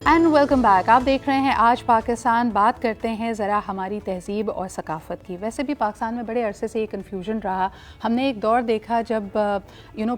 And welcome back. آپ دیکھ رہے ہیں آج پاکستان. بات کرتے ہیں ذرا ہماری تہذیب اور ثقافت کی. ویسے بھی پاکستان میں بڑے عرصے سے یہ کنفیوژن رہا. ہم نے ایک دور دیکھا جب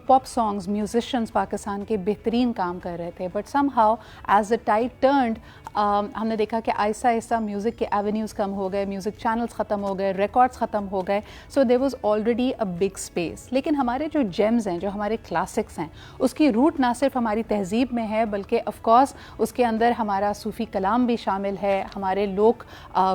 پاپ سانگز میوزیشینز پاکستان کے بہترین کام کر رہے تھے, but somehow as a tide turned ہم نے دیکھا کہ آہستہ آہستہ میوزک کے ایونیوز کم ہو گئے, میوزک چینلز ختم ہو گئے, ریکارڈز ختم ہو گئے. So there was already a big space. لیکن ہمارے جو جیمز ہیں, جو ہمارے کلاسکس ہیں, اس کی روٹ نہ صرف ہماری تہذیب میں ہے بلکہ آف کورس اس کے اندر ہمارا صوفی کلام بھی شامل ہے, ہمارے لوک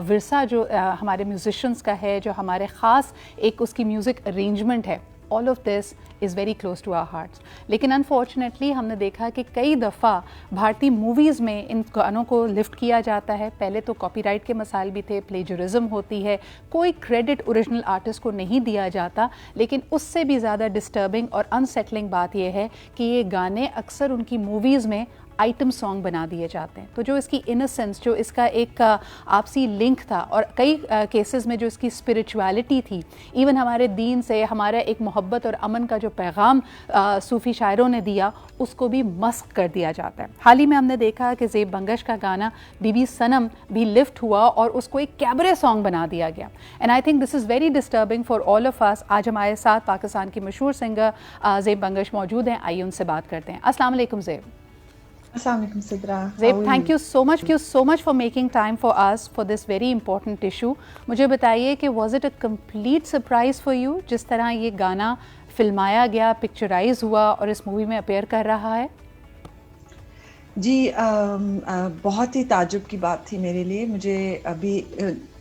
ورثہ جو ہمارے میوزیشینس کا ہے, جو ہمارے خاص ایک اس کی میوزک ارینجمنٹ ہے. All of this is very close to our hearts. لیکن انفارچونیٹلی ہم نے دیکھا کہ کئی دفعہ بھارتی موویز میں ان گانوں کو لفٹ کیا جاتا ہے. پہلے تو کاپی رائٹ کے مسائل بھی تھے, پلیجرزم ہوتی ہے, کوئی کریڈٹ اوریجنل آرٹسٹ کو نہیں دیا جاتا. لیکن اس سے بھی زیادہ ڈسٹربنگ اور انسیٹلنگ بات یہ ہے کہ یہ گانے اکثر ان کی موویز میں آئٹم سانگ بنا دیے جاتے ہیں. تو جو اس کی انسنس, جو اس کا ایک آپسی لنک تھا, اور کئی کیسز میں جو اس کی اسپرچویلٹی تھی, ایون ہمارے دین سے ہمارا ایک محبت اور امن کا جو پیغام صوفی شاعروں نے دیا, اس کو بھی مسخ کر دیا جاتا ہے. حال ہی میں ہم نے دیکھا کہ زیب بنگش کا گانا بی بی صنم بھی لفٹ ہوا اور اس کو ایک کیبرے سانگ بنا دیا گیا. And I think this is very disturbing for all of us. آج ہمارے ساتھ پاکستان کی مشہور سنگر زیب بنگش موجود ہیں. آئیے ان سے بات کرتے ہیں. السلام علیکم زیب. السلام علیکم صدرا. Zeb, thank you so much for making time for us for this very important issue. مجھے بتائیے کہ was it a complete surprise for you جس طرح یہ گانا فلمایا گیا, پکچرائز ہوا اور اس مووی میں اپیئر کر رہا ہے؟ جی بہت ہی تعجب کی بات تھی میرے لیے. مجھے ابھی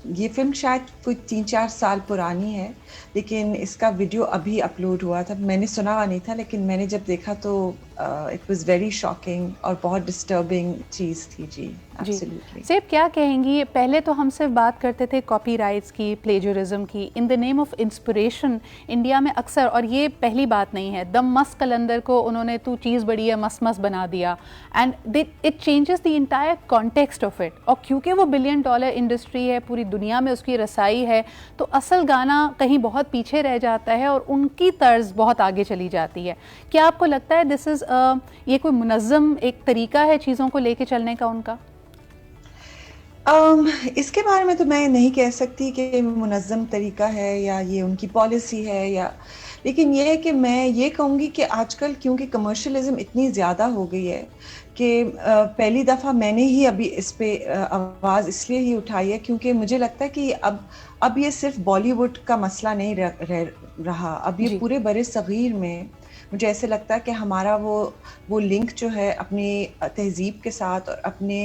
یہ فلم شاید کوئی 3-4 سال پرانی ہے, لیکن اس کا ویڈیو ابھی اپلوڈ ہوا تھا. میں نے سنا ہوا نہیں تھا, لیکن میں نے جب دیکھا تو اٹ واز ویری شاکنگ اور بہت ڈسٹربنگ چیز تھی. جی ایبسلیوٹلی. زیب, کیا کہیں گی؟ پہلے تو ہم صرف بات کرتے تھے کاپی رائٹس کی, پلیجرزم کی. ان دا نیم آف انسپریشن انڈیا میں اکثر, اور یہ پہلی بات نہیں ہے, دم مست کلندر کو انہوں نے تو چیز بڑی ہے مس مس بنا دیا, and it changes the entire context of it. اور کیونکہ وہ $1 بلین انڈسٹری ہے, پوری دنیا میں اس کی رسائی ہے, تو اصل گانا کہیں بہت پیچھے رہ جاتا ہے اور ان کی طرز بہت آگے چلی جاتی ہے. کیا آپ کو لگتا ہے دس از یہ کوئی منظم ایک طریقہ ہے چیزوں کو لے کے چلنے کا ان کا؟ اس کے بارے میں تو میں نہیں کہہ سکتی کہ منظم طریقہ ہے یا یہ ان کی پالیسی ہے, یا لیکن یہ ہے کہ میں یہ کہوں گی کہ آج کل کیونکہ کمرشلزم اتنی زیادہ ہو گئی ہے کہ پہلی دفعہ میں نے ہی ابھی اس پہ آواز اس لیے ہی اٹھائی ہے کیونکہ مجھے لگتا ہے کہ اب یہ صرف بالی ووڈ کا مسئلہ نہیں رہا. اب یہ پورے برِ صغیر میں مجھے ایسے لگتا ہے کہ ہمارا وہ لنک جو ہے اپنی تہذیب کے ساتھ اور اپنے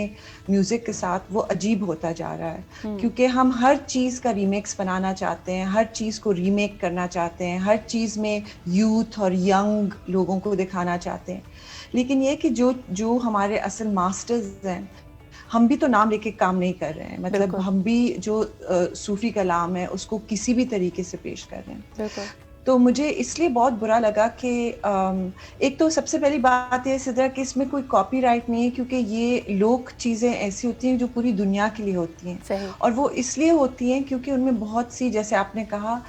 میوزک کے ساتھ وہ عجیب ہوتا جا رہا ہے, کیونکہ ہم ہر چیز کا ریمیکس بنانا چاہتے ہیں, ہر چیز کو ریمیک کرنا چاہتے ہیں, ہر چیز میں یوتھ اور ینگ لوگوں کو دکھانا چاہتے ہیں. لیکن یہ کہ جو ہمارے اصل ماسٹرز ہیں, ہم بھی تو نام لے کے کام نہیں کر رہے ہیں. مطلب ہم بھی جو صوفی کلام ہے اس کو کسی بھی طریقے سے پیش کر رہے ہیں. تو مجھے اس لیے بہت برا لگا کہ ایک تو سب سے پہلی بات یہ صدرا کہ اس میں کوئی کاپی رائٹ نہیں ہے, کیونکہ یہ لوک چیزیں ایسی ہوتی ہیں جو پوری دنیا کے لیے ہوتی ہیں, اور وہ اس لیے ہوتی ہیں کیونکہ ان میں بہت سی, جیسے آپ نے کہا,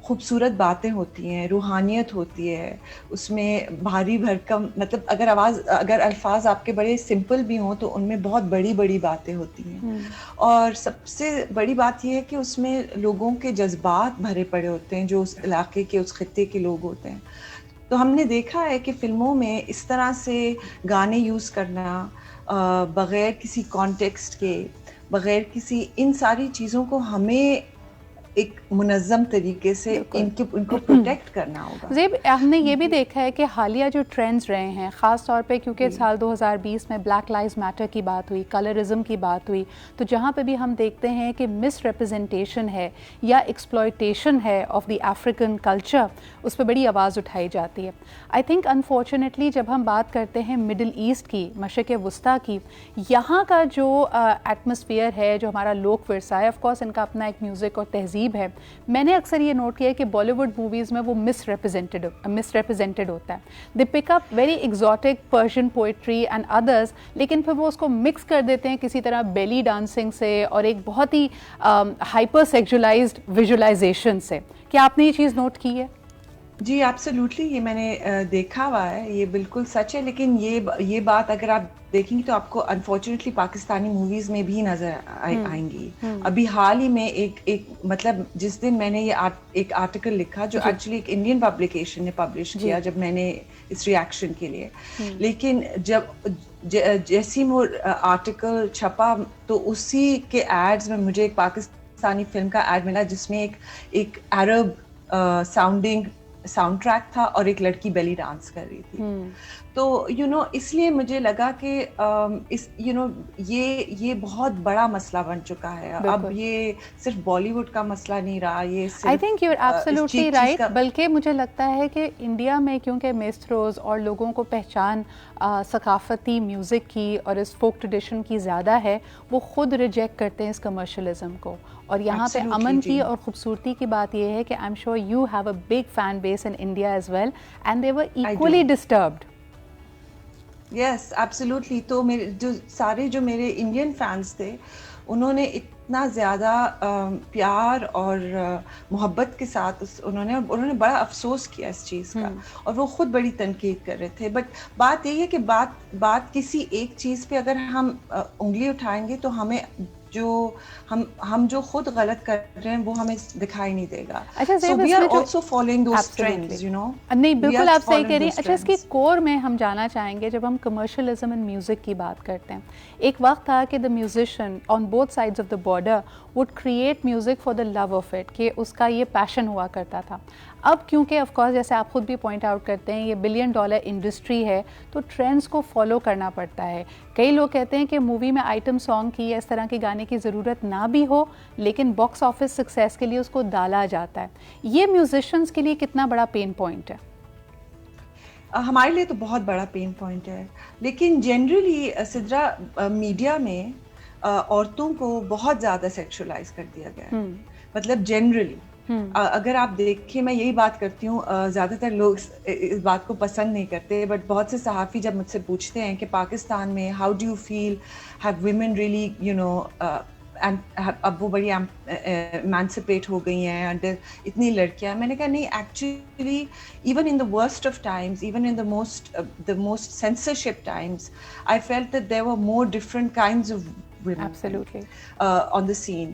خوبصورت باتیں ہوتی ہیں, روحانیت ہوتی ہے اس میں, بھاری بھرکم, مطلب اگر الفاظ آپ کے بڑے سمپل بھی ہوں تو ان میں بہت بڑی بڑی باتیں ہوتی ہیں. اور سب سے بڑی بات یہ ہے کہ اس میں لوگوں کے جذبات بھرے پڑے ہوتے ہیں جو اس علاقے کے, اس خطے کے لوگ ہوتے ہیں. تو ہم نے دیکھا ہے کہ فلموں میں اس طرح سے گانے یوز کرنا بغیر کسی کانٹیکسٹ کے, بغیر کسی, ان ساری چیزوں کو ہمیں ایک منظم طریقے سے ان کو پروٹیکٹ کرنا ہوگا. زیب, ہم نے یہ بھی دیکھا ہے کہ حالیہ جو ٹرینڈز رہے ہیں, خاص طور پہ کیونکہ سال 2020 میں بلیک لائیوز میٹر کی بات ہوئی, کلرزم کی بات ہوئی, تو جہاں پہ بھی ہم دیکھتے ہیں کہ مس ریپرزنٹیشن ہے یا ایکسپلائٹیشن ہے آف دی افریقن کلچر, اس پہ بڑی آواز اٹھائی جاتی ہے. آئی تھنک انفارچونیٹلی جب ہم بات کرتے ہیں مڈل ایسٹ کی, مشرق وسطیٰ کی, یہاں کا جو ایٹماسفیئر ہے, جو ہمارا لوک ورثہ ہے, آف کورس ان کا اپنا ایک میوزک اور تہذیب ہے. میں نے اکثر یہ نوٹ کیا ہے کہ بالی ووڈ موویز میں وہ مس ریپرزینٹڈ ہوتا ہے. They pick up very exotic Persian poetry and others, لیکن پھر وہ اس کو مکس کر دیتے ہیں کسی طرح بیلی ڈانسنگ سے اور ایک بہت ہی ہائپر سیکچولائزڈ ویژولائزیشن سے. کیا آپ نے یہ چیز نوٹ کی ہے؟ جی ایبسلیوٹلی، یہ میں نے دیکھا ہوا ہے، یہ بالکل سچ ہے. لیکن یہ بات اگر آپ دیکھیں گی تو آپ کو انفارچونیٹلی پاکستانی موویز میں بھی نظر آئیں گی. ابھی حال ہی میں ایک مطلب جس دن میں نے یہ ایک آرٹیکل لکھا جو ایکچولی ایک انڈین پبلیکیشن نے پبلش کیا جب میں نے اس ریئیکشن کے لیے، لیکن جب جیسی وہ آرٹیکل چھپا تو اسی کے ایڈز میں مجھے ایک پاکستانی فلم کا ایڈ ملا جس میں ایک عرب ساؤنڈنگ ساؤنڈ ٹریک تھا اور ایک لڑکی بیلی ڈانس کر رہی تھی. تو اس لیے مجھے لگا کہ یہ بہت بڑا مسئلہ بن چکا ہے. اب یہ صرف بالی ووڈ کا مسئلہ نہیں رہا، یہ I think you are absolutely right. بلکہ مجھے لگتا ہے کہ انڈیا میں کیونکہ میسٹروز اور لوگوں کو پہچان ثقافتی میوزک کی اور اس فوک ٹریڈیشن کی زیادہ ہے، وہ خود ریجیکٹ کرتے ہیں اس کمرشلزم کو. اور یہاں پہ امن کی اور خوبصورتی کی بات یہ ہے کہ I am sure you have a big fan base in India as well and they were equally disturbed. Yes absolutely. تو جو میرے انڈین فینس تھے انہوں نے اتنا زیادہ پیار اور محبت کے ساتھ انہوں نے بڑا افسوس کیا اس چیز کا، اور وہ خود بڑی تنقید کر رہے تھے. بٹ بات یہی ہے کہ بات کسی ایک چیز پہ اگر ہم انگلی اٹھائیں گے تو ہمیں ہم جو خود غلط کر رہے ہیں وہ ہمیں دکھائی نہیں دے گا. نہیں بالکل آپ صحیح کہہ رہی ہیں. اچھا، اس کی کور میں ہم جانا چاہیں گے جب ہم کمرشلزم ان میوزک کی بات کرتے ہیں. ایک وقت تھا کہ the musician on both sides of the border would create music for the love of it, کہ اس کا یہ پیشن ہوا کرتا تھا. اب کیونکہ آف کورس جیسے آپ خود بھی پوائنٹ آؤٹ کرتے ہیں یہ $1 بلین انڈسٹری ہے تو ٹرینڈس کو فالو کرنا پڑتا ہے. کئی لوگ کہتے ہیں کہ مووی میں آئٹم سانگ کی یا اس طرح کے گانے کی ضرورت نہ بھی ہو لیکن باکس آفس سکسیس کے لیے اس کو ڈالا جاتا ہے. یہ میوزیشینس کے لیے کتنا بڑا پین پوائنٹ ہے؟ ہمارے لیے تو بہت بڑا پین پوائنٹ ہے. لیکن جنرلی سدرا میڈیا میں عورتوں کو بہت زیادہ سیکشولائز کر دیا گیا ہے. مطلب جنرلی اگر آپ دیکھیں، میں یہی بات کرتی ہوں، زیادہ تر لوگ اس بات کو پسند نہیں کرتے، بٹ بہت سے صحافی جب مجھ سے پوچھتے ہیں کہ پاکستان میں how do you feel have women really اب وہ بڑی ایمانسپیٹ ہو گئی ہیں اتنی لڑکیاں، میں نے کہا نہیں، actually even in the worst of Times, even in the most censorship Times, I felt that there were more different kinds of Absolutely. On the scene,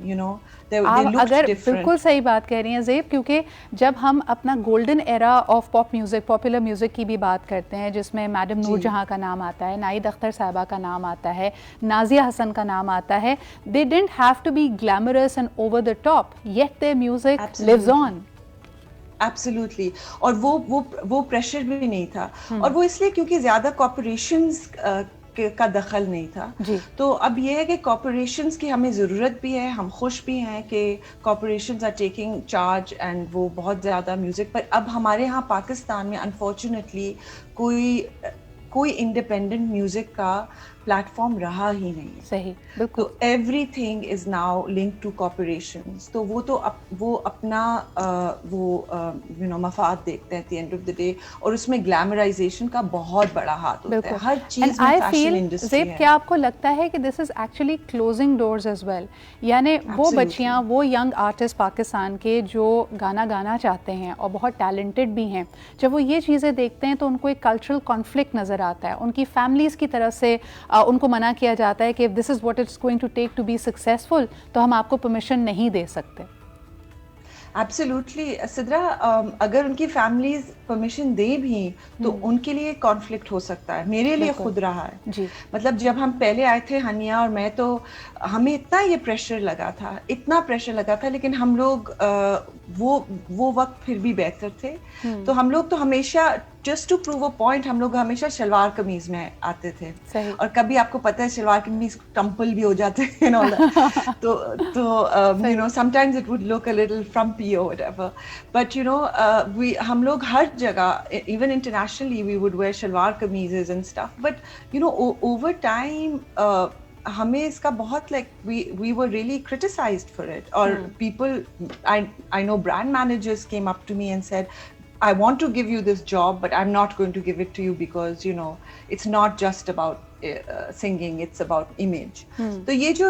they آپ looked اگر different. بالکل صحیح بات کہہ رہی ہیں زیب، کیونکہ جب ہم اپنا golden era of pop music, popular music کی بھی بات کرتے ہیں جس میں میڈم نور جہاں کا نام آتا ہے، نائد اختر صاحبہ کا نام آتا ہے، نازیہ حسن کا نام آتا ہے، they didn't have to be glamorous and over the top, yet their music lives on. Absolutely. اور وہ پریشر بھی نہیں تھا، اور وہ اس لیے کیونکہ زیادہ کارپوریشنز کا دخل نہیں تھا. تو اب یہ ہے کہ کارپوریشنز کی ہمیں ضرورت بھی ہے، ہم خوش بھی ہیں کہ corporations are taking charge and وہ بہت زیادہ میوزک پر. اب ہمارے ہاں پاکستان میں انفارچونیٹلی کوئی انڈیپینڈنٹ میوزک کا پلیٹ فارم رہا ہی نہیں. صحیح، بالکل. تو everything is now link to corporations. تو وہ اپنا مفاد دیکھتے ہیں at the end of the day, اور اس میں گلیمرائزیشن کا بہت بڑا ہاتھ ہوتا ہے ہر چیز میں. فیشن انڈسٹری ہے. کیا آپ کو لگتا ہے کہ this is actually closing doors as well? یعنی وہ بچیاں، وہ ینگ آرٹسٹ پاکستان کے جو گانا گانا چاہتے ہیں اور بہت ٹیلنٹڈ بھی ہیں، جب وہ یہ چیزیں دیکھتے ہیں تو ان کو ایک کلچرل کانفلکٹ نظر آتا ہے. ان کی فیملیز کی طرف سے ان کو منع کیا جاتا ہے کہ this is what it's going to take to be successful, تو ہم آپ کو پرمیشن نہیں دے سکتے. ایبسلیوٹلی سدرا، اگر ان کی فیملیز پرمیشن دے بھی تو ان کے لیے کانفلکٹ ہو سکتا ہے. میرے لیے خود رہا ہے. جی. مطلب جب ہم پہلے آئے تھے ہنیا اور میں، تو ہمیں اتنا یہ پریشر لگا تھا، لیکن ہم لوگ وہ وقت پھر بھی بہتر تھے. تو ہم لوگ تو ہمیشہ just to prove a point ہم لوگ ہمیشہ شلوار قمیض میں آتے تھے. اور کبھی آپ کو پتہ ہے شلوار قمیض ٹمپل بھی ہو جاتے ہیں تو sometimes it would look a little frumpy اور whatever, but ہم لوگ ہر جگہ even internationally we would wear shalwar kameezes and stuff, but over time ہمیں اس کا بہت we were really criticized for it. اور people, I know brand managers came up to me and said, I want to give you this job, but I'm not going to give it to you because it's not just about singing, it's about image. تو یہ جو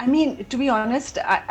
I mean, to be honest,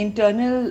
internal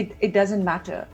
it doesn't matter,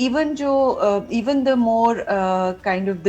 even the more kind of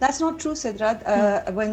That's not true, Sidra. When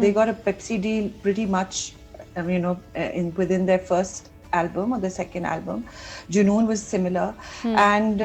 They got a Pepsi deal pretty much, within their first album or the second album. Junoon was similar. And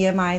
EMI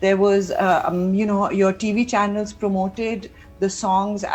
There was, your TV channels promoted the songs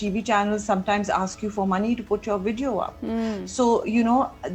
TV channels sometimes ask you for money to put your video up. So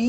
be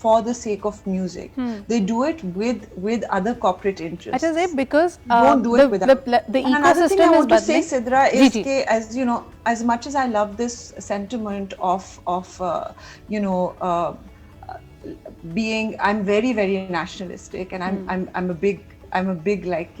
for the sake of music. They do it with other corporate interests. Achha, because won't do it without. The and another thing I want to say, is Sidra, is that as much as I love this sentiment of being, I'm very very nationalistic, and I'm a big like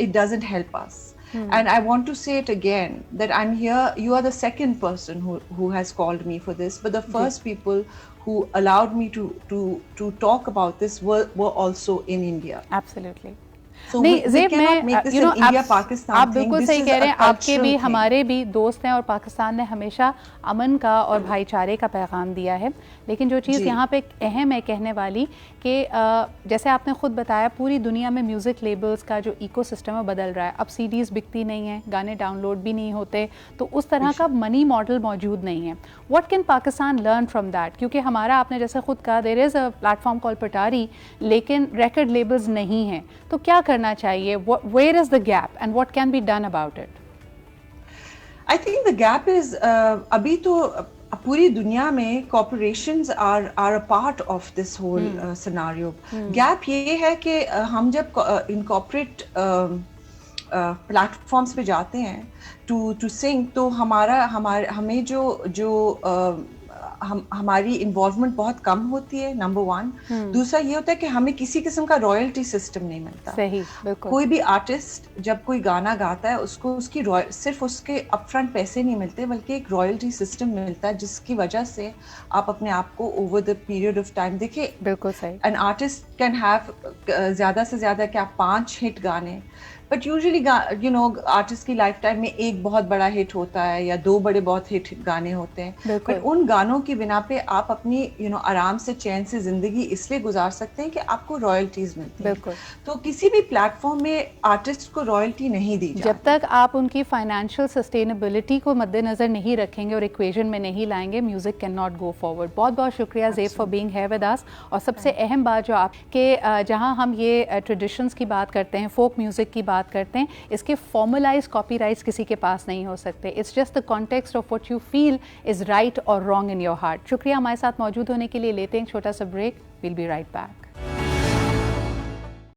it doesn't help us. And I want to say it again that I'm here. You are the second person who has called me for this, but the first people who allowed me to talk about this were also in India. Absolutely. نہیں زیب میں آپ بالکل صحیح کہہ رہے ہیں, آپ کے بھی ہمارے بھی دوست ہیں اور پاکستان نے ہمیشہ امن کا اور بھائی چارے کا پیغام دیا ہے, لیکن جو چیز یہاں پہ اہم ہے کہنے والی کہ جیسے آپ نے خود بتایا پوری دنیا میں میوزک لیبلز کا جو ایکو سسٹم ہے بدل رہا ہے, اب سی ڈیز بکتی نہیں ہیں, گانے ڈاؤن لوڈ بھی نہیں ہوتے, تو اس طرح کا منی ماڈل موجود نہیں ہے. What can Pakistan learn from that, کیونکہ ہمارا آپ نے جیسے خود کہا دیر از اے پلیٹ فارم کال پٹاری, لیکن ریکارڈ لیبلز نہیں ہیں, تو کیا کرنا چاہیے, where is the gap and what can be done about it? I think the gap is ابھی تو پوری دنیا میں corporations are a part of this whole scenario. Gap یہ ہے کہ ہم جب انکارپوریٹ پلیٹ فارمس پہ جاتے ہیں ٹو سنگ, تو ہمیں جو ہماری انوالومنٹ بہت کم ہوتی ہے, نمبر ون. دوسرا یہ ہوتا ہے کہ ہمیں کسی قسم کا رائلٹی سسٹم نہیں ملتا. صحیح, بالکل. کوئی بھی آرٹسٹ جب کوئی گانا گاتا ہے اس کو اس کی صرف اس کے اپ فرنٹ پیسے نہیں ملتے, بلکہ ایک رائلٹی سسٹم ملتا ہے جس کی وجہ سے آپ اپنے آپ کو over the period of time دیکھیں. بالکل صحیح. این آرٹسٹ کین ہیو زیادہ سے زیادہ کیا 5 ہٹ گانے, بٹ یوزلی آرٹسٹ کی لائف ٹائم میں ایک بہت بڑا ہٹ ہوتا ہے یا 2 بڑے بہت ہٹ گانے ہوتے ہیں. بٹ ان گانوں کی بنا پہ آپ اپنی آرام سے چین سے زندگی اس لیے گزار سکتے ہیں کہ آپ کو رائلٹیز ملتی ہیں. بالکل. تو کسی بھی پلیٹ فارم میں آرٹسٹ کو رائلٹی نہیں دی جاتی جب تک آپ ان کی فائنینشیل سسٹینیبلٹی کو مد نظر نہیں رکھیں گے اور ایکویژن میں نہیں لائیں گے, music can not go forward. بہت بہت شکریہ Zeb for being here with us. اور سب سے اہم بات جو آپ کہ جہاں ہم یہ ٹریڈیشنس کی بات کرتے ہیں, فوک میوزک کی بات کرتے ہیں, اس کے فارملائز کاپی رائٹس کسی کے پاس نہیں ہو سکتے. It's just the context of what you feel is right اور رانگ ان یور ہارٹ. شکریہ ہمارے ساتھ موجود ہونے کے لیے. لیتے ہیں ایک چھوٹا سا break, we'll be right back.